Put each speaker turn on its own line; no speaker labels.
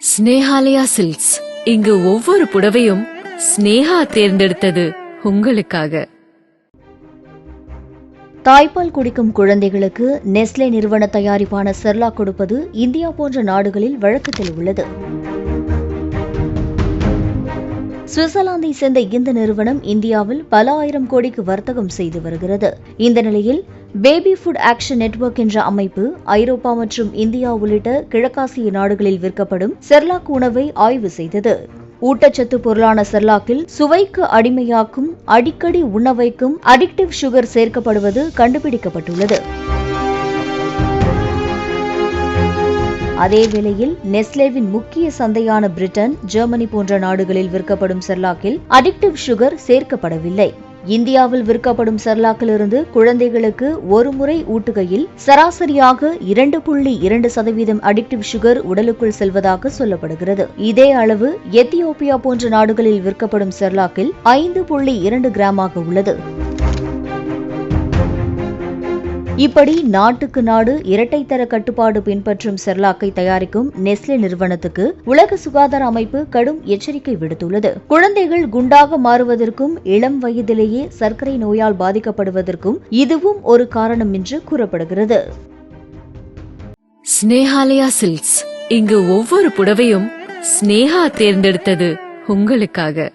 Snehalaya silks. இங்கு ஒவ்வொரு புடவையும் ஸ்னேஹா தேர்ந்தெடுத்தது உங்களுக்காக.
தாய்ப்பால் குடிக்கும் குழந்தைகளுக்கு நெஸ்லே நிறுவன தயாரிப்பான செர்லாக் கொடுப்பது இந்தியா போன்ற நாடுகளில் வழக்கத்தில் உள்ளது. சுவிட்சர்லாந்தை சேர்ந்த இந்த நிறுவனம் இந்தியாவில் பல ஆயிரம் கோடிக்கு வர்த்தகம் செய்து வருகிறது. இந்த நிலையில் பேபி ஃபுட் ஆக்ஷன் நெட்வொர்க் என்ற அமைப்பு ஐரோப்பா மற்றும் இந்தியா உள்ளிட்ட கிழக்காசிய நாடுகளில் விற்கப்படும் செர்லாக் உணவை ஆய்வு செய்தது. ஊட்டச்சத்து பொருளான செர்லாக்கில் சுவைக்கு அடிமையாக்கும், அடிக்கடி உண்ண வைக்கும் அடிக்டிவ் சுகர் சேர்க்கப்படுவது கண்டுபிடிக்கப்பட்டுள்ளது. அதேவேளையில் நெஸ்லேவின் முக்கிய சந்தையான பிரிட்டன், ஜெர்மனி போன்ற நாடுகளில் விற்கப்படும் செர்லாக்கில் அடிக்டிவ் சுகர் சேர்க்கப்படவில்லை. இந்தியாவில் விற்கப்படும் செர்லாக்கிலிருந்து குழந்தைகளுக்கு ஒரு முறை ஊட்டுகையில் சராசரியாக 2.2% அடிக்டிவ் சுகர் உடலுக்குள் செல்வதாக சொல்லப்படுகிறது. இதே அளவு எத்தியோப்பியா போன்ற நாடுகளில் விற்கப்படும் செர்லாக்கில் 5.2 கிராமாக உள்ளது. இப்படி நாட்டுக்கு நாடு இரட்டைத்தர கட்டுப்பாடு பின்பற்றும் செர்லாக்கை தயாரிக்கும் நெஸ்லே நிறுவனத்துக்கு உலக சுகாதார அமைப்பு கடும் எச்சரிக்கை விடுத்துள்ளது. குழந்தைகள் குண்டாக மாறுவதற்கும் இளம் வயதிலேயே சர்க்கரை நோயால் பாதிக்கப்படுவதற்கும் இதுவும் ஒரு காரணம் என்று கூறப்படுகிறது.
ஸ்னேஹாலயா சில்க்ஸ். இங்கு ஒவ்வொரு புடவையும் ஸ்னேஹா தேர்ந்தெடுத்தது உங்களுக்காக.